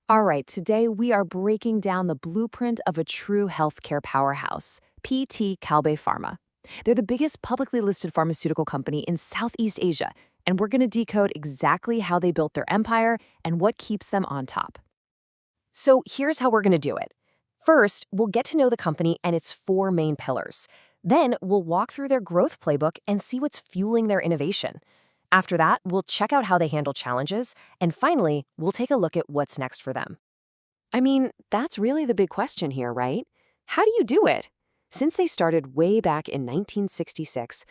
All right, today we are breaking down the blueprint of a true healthcare powerhouse, PT Kalbe Pharma. They're the biggest publicly listed pharmaceutical company in Southeast Asia, and we're going to decode exactly how they built their empire and what keeps them on top. So here's how we're going to do it. First, we'll get to know the company and its four main pillars. Then we'll walk through their growth playbook and see what's fueling their innovation. After that, we'll check out how they handle challenges, and finally, we'll take a look at what's next for them. I mean, that's really the big question here, right? How do you do it? Since they started way back in 1966,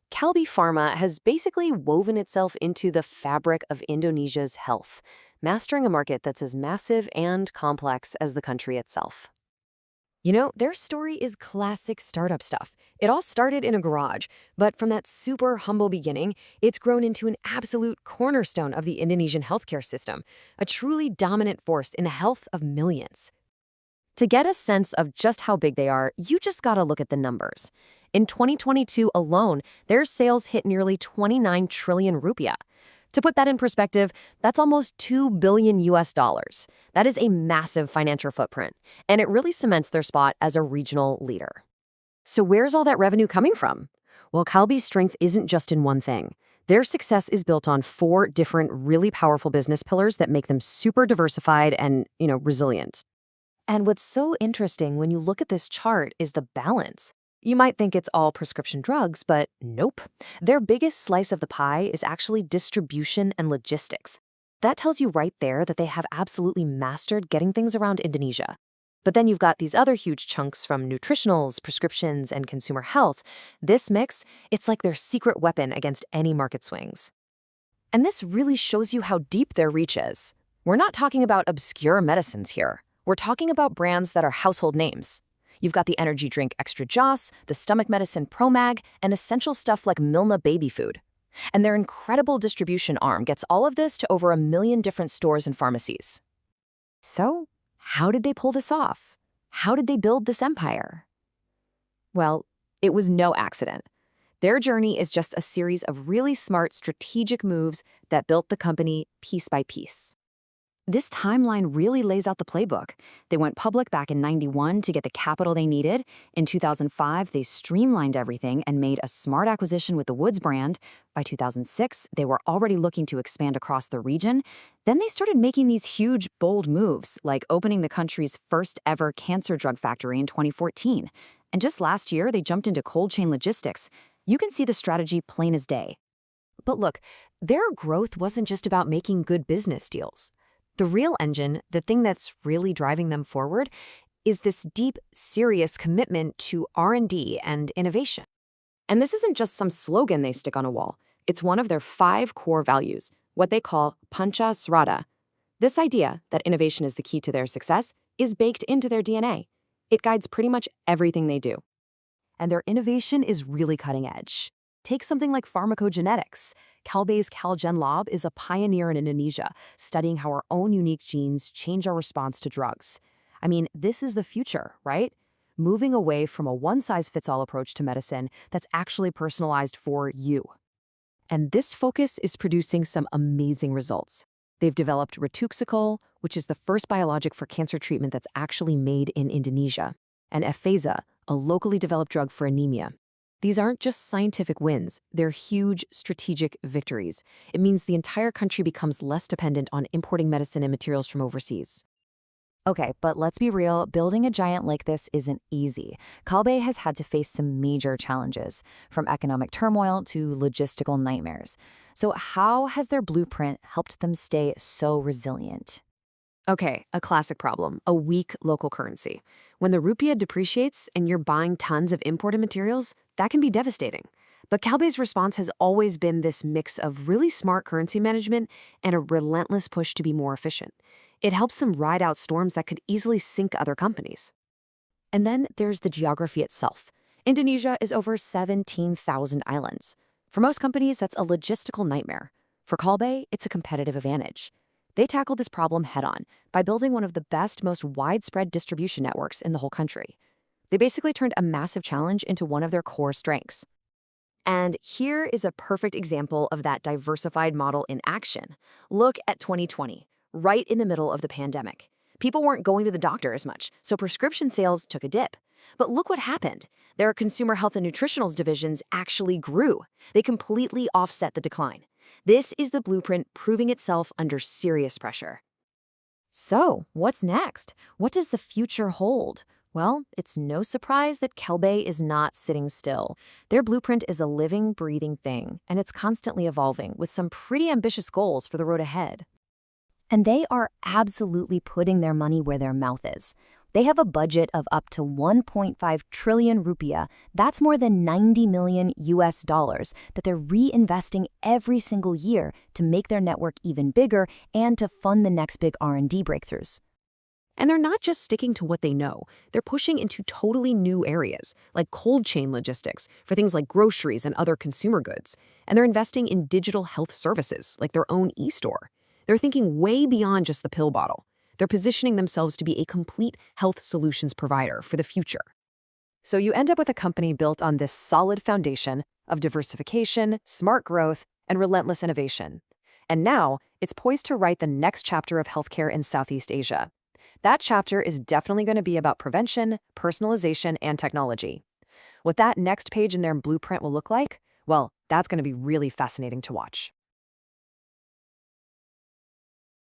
Kalbe Pharma has basically woven itself into the fabric of Indonesia's health, mastering a market that's as massive and complex as the country itself. You know, their story is classic startup stuff. It all started in a garage, but from that super humble beginning, it's grown into an absolute cornerstone of the Indonesian healthcare system, a truly dominant force in the health of millions. To get a sense of just how big they are, you just gotta look at the numbers. In 2022 alone, their sales hit nearly 29 trillion rupiah. To put that in perspective, that's almost 2 billion US dollars. That is a massive financial footprint, and it really cements their spot as a regional leader. So where's all that revenue coming from? Well, Kalbe's strength isn't just in one thing. Their success is built on four different really powerful business pillars that make them super diversified and, resilient. And what's so interesting when you look at this chart is the balance. You might think it's all prescription drugs, but nope. Their biggest slice of the pie is actually distribution and logistics. That tells you right there that they have absolutely mastered getting things around Indonesia. But then you've got these other huge chunks from nutritionals, prescriptions, and consumer health. This mix, it's like their secret weapon against any market swings. And this really shows you how deep their reach is. We're not talking about obscure medicines here. We're talking about brands that are household names. You've got the energy drink Extra Joss, the stomach medicine Promag, and essential stuff like Milna baby food. And their incredible distribution arm gets all of this to over 1 million different stores and pharmacies. So, how did they pull this off? How did they build this empire? Well, it was no accident. Their journey is just a series of really smart strategic moves that built the company piece by piece. This timeline really lays out the playbook. They went public back in '91 to get the capital they needed. In 2005, they streamlined everything and made a smart acquisition with the Woods brand. By 2006, they were already looking to expand across the region. Then they started making these huge, bold moves, like opening the country's first ever cancer drug factory in 2014. And just last year, they jumped into cold chain logistics. You can see the strategy plain as day. But look, their growth wasn't just about making good business deals. The real engine, the thing that's really driving them forward, is this deep, serious commitment to R&D and innovation. And this isn't just some slogan they stick on a wall. It's one of their 5 core values, what they call Pancha Srada. This idea that innovation is the key to their success is baked into their DNA. It guides pretty much everything they do. And their innovation is really cutting edge. Take something like pharmacogenetics. Kalbe's CalGen Lab is a pioneer in Indonesia, studying how our own unique genes change our response to drugs. I mean, this is the future, right? Moving away from a one-size-fits-all approach to medicine that's actually personalized for you. And this focus is producing some amazing results. They've developed Rituximab, which is the first biologic for cancer treatment that's actually made in Indonesia, and Efeza, a locally developed drug for anemia. These aren't just scientific wins, they're huge strategic victories. It means the entire country becomes less dependent on importing medicine and materials from overseas. Okay, but let's be real, building a giant like this isn't easy. Kalbe has had to face some major challenges, from economic turmoil to logistical nightmares. So how has their blueprint helped them stay so resilient? Okay, a classic problem, a weak local currency. When the rupiah depreciates and you're buying tons of imported materials, that can be devastating. But Kalbe's response has always been this mix of really smart currency management and a relentless push to be more efficient. It helps them ride out storms that could easily sink other companies. And then there's the geography itself. Indonesia is over 17,000 islands. For most companies, that's a logistical nightmare. For Kalbe, it's a competitive advantage. They tackled this problem head-on by building one of the best, most widespread distribution networks in the whole country. They basically turned a massive challenge into one of their core strengths. And here is a perfect example of that diversified model in action. Look at 2020. right in the middle of the pandemic. People weren't going to the doctor as much, so prescription sales took a dip. But look what happened. Their consumer health and nutritionals divisions actually grew. They completely offset the decline. This is the blueprint proving itself under serious pressure. So, what's next? What does the future hold? Well, it's no surprise that Kalbe is not sitting still. Their blueprint is a living, breathing thing, and it's constantly evolving with some pretty ambitious goals for the road ahead. And they are absolutely putting their money where their mouth is. They have a budget of up to 1.5 trillion rupiah. That's more than 90 million US dollars that they're reinvesting every single year to make their network even bigger and to fund the next big R&D breakthroughs. And they're not just sticking to what they know. They're pushing into totally new areas, like cold chain logistics for things like groceries and other consumer goods. And they're investing in digital health services, like their own e-store. They're thinking way beyond just the pill bottle. They're positioning themselves to be a complete health solutions provider for the future. So you end up with a company built on this solid foundation of diversification, smart growth, and relentless innovation. And now, it's poised to write the next chapter of healthcare in Southeast Asia. That chapter is definitely going to be about prevention, personalization, and technology. What that next page in their blueprint will look like, well, that's going to be really fascinating to watch.